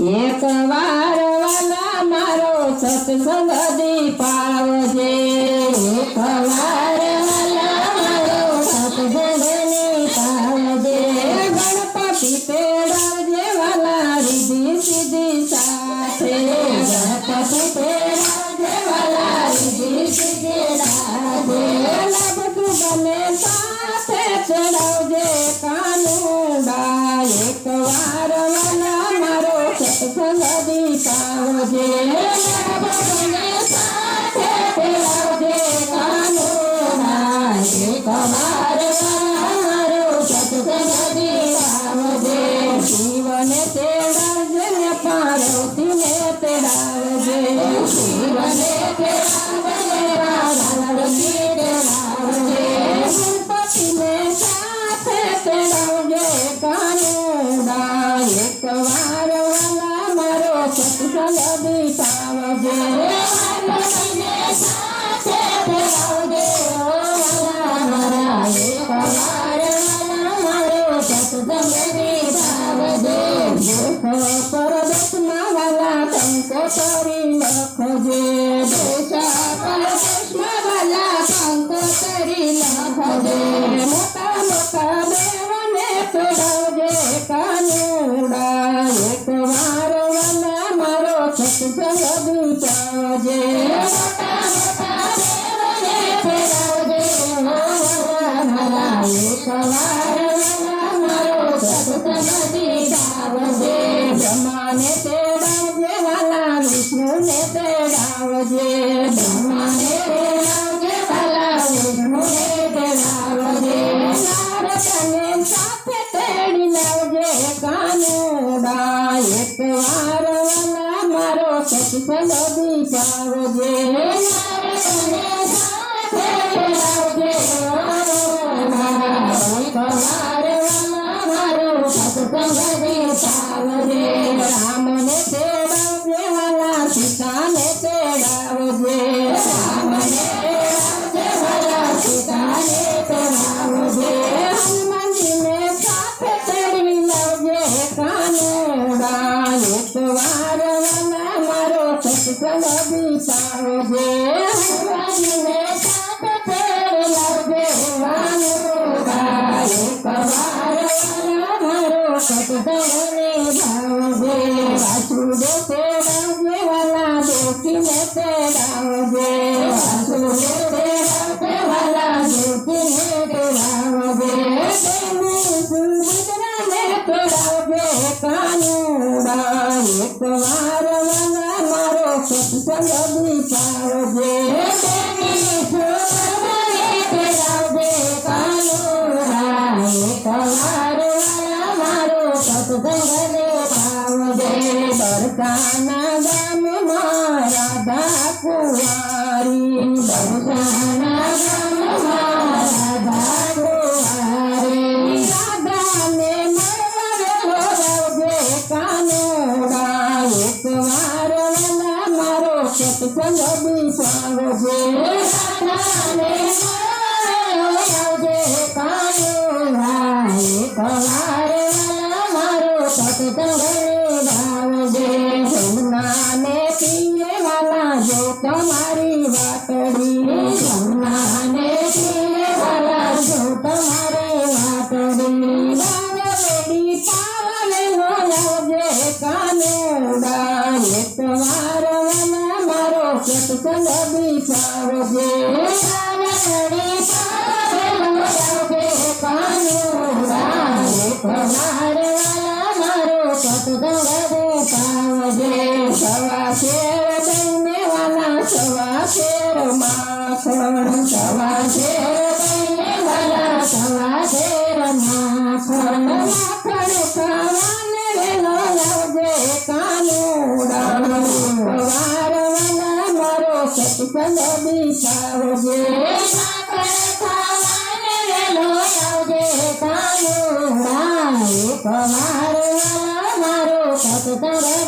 એક વાર વાલા મારો સત્સંગ દીપાવજે એક વાર વાલા મારો સત્સંગ દીપાવજે ગણપતિ તેડાવજે વાલા રીધી સીધી સાથે ગણપતિ તેડાવજે વાલા રીધી સીધી સાથે બધું બને સાથે ચડાવજે કાનુડા એક વાર વાલા મારો સત્સંગ દીપાવજે સાથે તેડાવજે કાનુડા એક વાર વાલા મારો સત્સંગ દીપાવજે શિવને તેડાવજે ને પાર્વતીને તેડાવજે શિવને તેડાવજે પાર્વતી તેડાવજે ગણપતિને સાથે તેડાવજે કાનુડા એક વાર વાલા મારો સત્સંગ દીપાવજે ગણપતિને સાથે તેડાવજે વાલા મારા એક વાર વાલા મારો સત્સંગ દીપાવજે પરદેશમાં વાલા કંકોતરી લખજે દેશા પરદેશમાં વાલા કંકોતરી લખજે મોટા મોટા દેવને તેડાવજે કાનુડા એક વાર વાલા મારો સત્સંગ દીપાવજે મોટા મોટા દેવને તેડાવજે વાલા મારા એક વાર વાલા મારો સત્સંગ દીપાવજે બ્રહ્માને તેડાવજે વાલા વિષ્ણુને તેડાવજે બ્રહ્માને તેડાવજે વાલા વિષ્ણુને તેડાવજે નારદને સાથે તેડી લાવજે કાનુડા એક વાર વાલા મારો સત્સંગ દીપાવજે નારદને સાથે તેડાવજે મારા એક વાર વાલા મારો સત્સંગ દીપાવજે રામને તેડાવજે વાલા સીતાને તેડાવજે રામને તેડાવજે વાલા સીતાને તેડાવજે હનુમાનજીને સાથે તેડી લાવજે કાનુડા એક વાર વાલા મારો સત્સંગ દીપાવજે હનુમાનજીને સાથે તેડી લાવજે કાનુડા એક વાર વાલા મારો સત્સંગ દીપાવજે વાસુદેવ તેડાવજે વાલા દેવકીને તેડાવજે વાસુદેવ તેડાવજે વાલા દેવકીને તેડાવજે દેવી સુભદ્રાને તેડાવજે કાનુડા એક વાર વાલા મારો સત્સંગ દીપાવજે દેવી સુભદ્રાને તેડાવજે કાનુડા એક વાર વાલા મારો સત્સંગ દીપાવજે બરસાના ગામમાં રાધા કુંવારી બરસાના ગામમાં રાધા કુંવારી રાધાને મળવા બોલાવજે કાનુડા એક વાર વાલા મારો સત્સંગ દીપાવજે રાધાને મળવા બોલાવજે કાનુડા એક વાર વાલા મારો સત્સંગ દીપાવજે જમનાને પીએ વાલા જો તમારી વાતડી જમનાને પીએ વાલા જો તમારી વાતડી બાવડી પાવને લાવજે કાનુડા એક વાર વાલા મારો સત્સંગ દીપાવજે બાવડી પાવને લાવજે કાનુડા એક વાર વાલા મારો સત્સંગ દીપાવજે સવા શેર દઈને વાલા સવા શેર માખણ સવા શેર દઈને વાલા સવા શેર માખણ માખણ ખાવાને વેલો લાવજે કાનુડા વાર વાલા મારો સત્સંગ દીપાવજે માખણ ખાવાને વેલો લાવજે કાનુડા એક વાર વાલા મારો સત્સંગ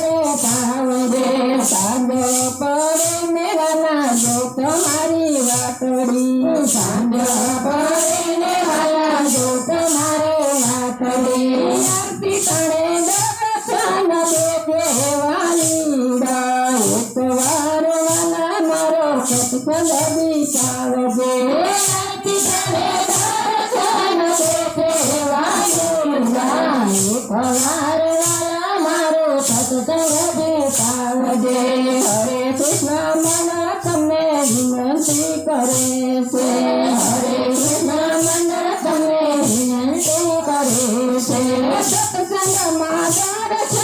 દીપાવજે સાંજો પડે ને વાલા જો તમારી વાતડી સાંજો પડે ને વાલા જો તમારી વાતડી આરતી કરે દર્શન દેજે પગડી પાવજે આરતી કરે દર્શન દેખે વાયુન જાય પવાર વાલા મારો સત્સંગ દેખાવજે હરે કૃષ્ણ મન તમને વિનંતી કરે છે હરે કૃષ્ણ મન તમને વિનંતી કરે છે સત્સંગમાં દર્શન